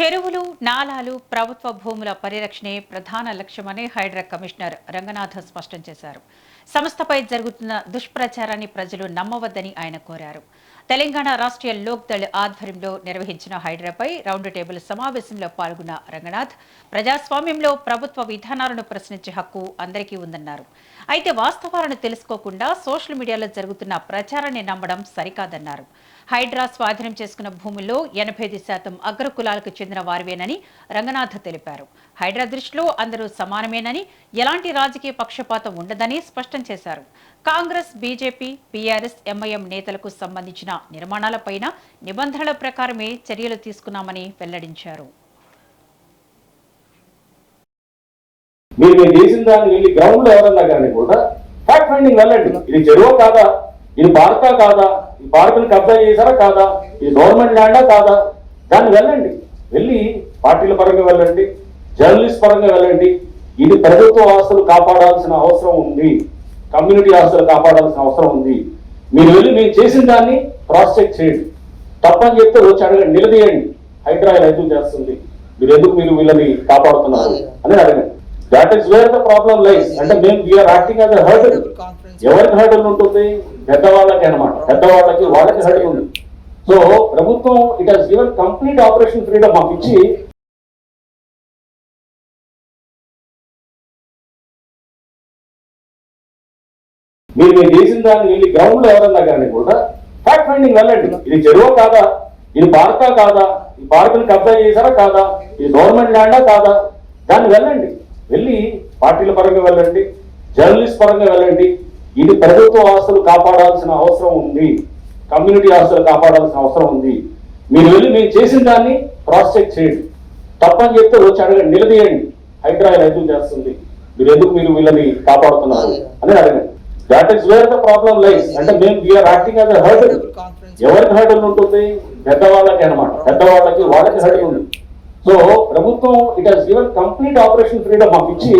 చెరువులు నాలాలు ప్రభుత్వ భూముల పరిరక్షణే ప్రధాన లక్ష్యమని హైడ్రా కమిషనర్ రంగనాథ్ స్పష్టం చేశారు. సంస్థపై జరుగుతున్న దుష్ప్రచారాన్ని ప్రజలు నమ్మవద్దని ఆయన కోరారు. తెలంగాణ రాష్ట్రీయ లోక్ దళ్ ఆధ్వర్యంలో నిర్వహించిన హైడ్రాపై రౌండ్ టేబుల్ సమావేశంలో పాల్గొన్న రంగనాథ్ ప్రజాస్వామ్యంలో ప్రభుత్వ విధానాలను ప్రశ్నించే హక్కు అందరికీ ఉందన్నారు. అయితే వాస్తవాలను తెలుసుకోకుండా సోషల్ మీడియాలో జరుగుతున్న ప్రచారాన్ని నమ్మడం సరికాదన్నారు. హైడ్రా స్వాధీనం చేసుకున్న భూముల్లో 85% అగ్రకులాలకు చెందిన వారివేనని రంగనాథ్ తెలిపారు. హైడ్రా దృష్టిలో అందరూ సమానమేనని, ఎలాంటి రాజకీయ పక్షపాతం ఉండదని స్పష్టం చేశారు. కాంగ్రెస్, బీజేపీ, పీఆర్ఎస్, ఎంఐఎం నేతలకు సంబంధించిన నిర్మాణాలపైన నిబంధనల ప్రకారమే చర్యలు తీసుకున్నామని వెల్లడించారు. మీరు చేసిన దాన్ని వెళ్ళి గ్రౌండ్ లో ఎవరన్నా కానీ కూడా ఫ్యాక్ట్ ఫైండింగ్ వెళ్ళండి. ఇది చెరువు కాదా, ఇది పార్కా కాదా, ఈ పార్కుని కబ్జా చేశారా కాదా, ఇది గవర్నమెంట్ ల్యాండా కాదా, దాన్ని వెళ్ళండి. వెళ్ళి పార్టీల పరంగా వెళ్ళండి, జర్నలిస్ట్ పరంగా వెళ్ళండి. ఇది ప్రభుత్వ ఆస్తులు కాపాడాల్సిన అవసరం ఉంది, కమ్యూనిటీ ఆస్తులు కాపాడాల్సిన అవసరం ఉంది. మీరు వెళ్ళి మీరు చేసిన దాన్ని క్రాస్ చెక్ చేయండి. తప్పని చెప్తే వచ్చి అడగండి, నిలదీయండి. హైడ్రా రైతులు చేస్తుంది, మీరు వీళ్ళని కాపాడుతున్నారు అని అడగండి. That is where the problem lies. అంటే మేము we are acting as a hurdle. ఎవరికి హర్డల్ ఉంటుంది? పెద్దవాళ్ళకి అనమాట. పెద్దవాళ్ళకి వాళ్ళకి హర్డల్ ఉంది. సో ప్రభుత్వం it has given complete operation freedom మాకు ఇచ్చి మీరు చేసిన దాన్ని వెళ్ళి గ్రౌండ్ లో ఎవరన్నా కానీ కూడా ఫ్యాక్ట్ ఫైండింగ్ వెళ్ళండి. ఇది చెరువు కాదా, ఇది పార్కా కాదా, ఈ పార్కుని కబ్జా చేశారా కాదా, ఇది గవర్నమెంట్ ల్యాండా కాదా, దాన్ని వెళ్ళండి. వెళ్ళి పార్టీల పరంగా వెళ్ళండి, జర్నలిస్ట్ పరంగా వెళ్ళండి. ఇది ప్రభుత్వ ఆస్తులు కాపాడాల్సిన అవసరం ఉంది, కమ్యూనిటీ ఆస్తులు కాపాడాల్సిన అవసరం ఉంది. మీరు వెళ్ళి మీరు చేసిన దాన్ని క్రాస్ చెక్ చేయండి. తప్పని చెప్తే వచ్చి అడగండి, నిలదీయండి. హైడ్రా రైతులు చేస్తుంది, మీరు వీళ్ళని కాపాడుతున్నారు అని అడగండి. That is where the problem lies. అంటే మేము we are acting as a hurdle. ఎవరికి హర్డల్ ఉంటుంది? పెద్దవాళ్ళకి అనమాట. పెద్దవాళ్ళకి వాళ్ళకి హర్డల్ ఉంది. సో ప్రభుత్వం it has given complete operation freedom మాకు ఇచ్చి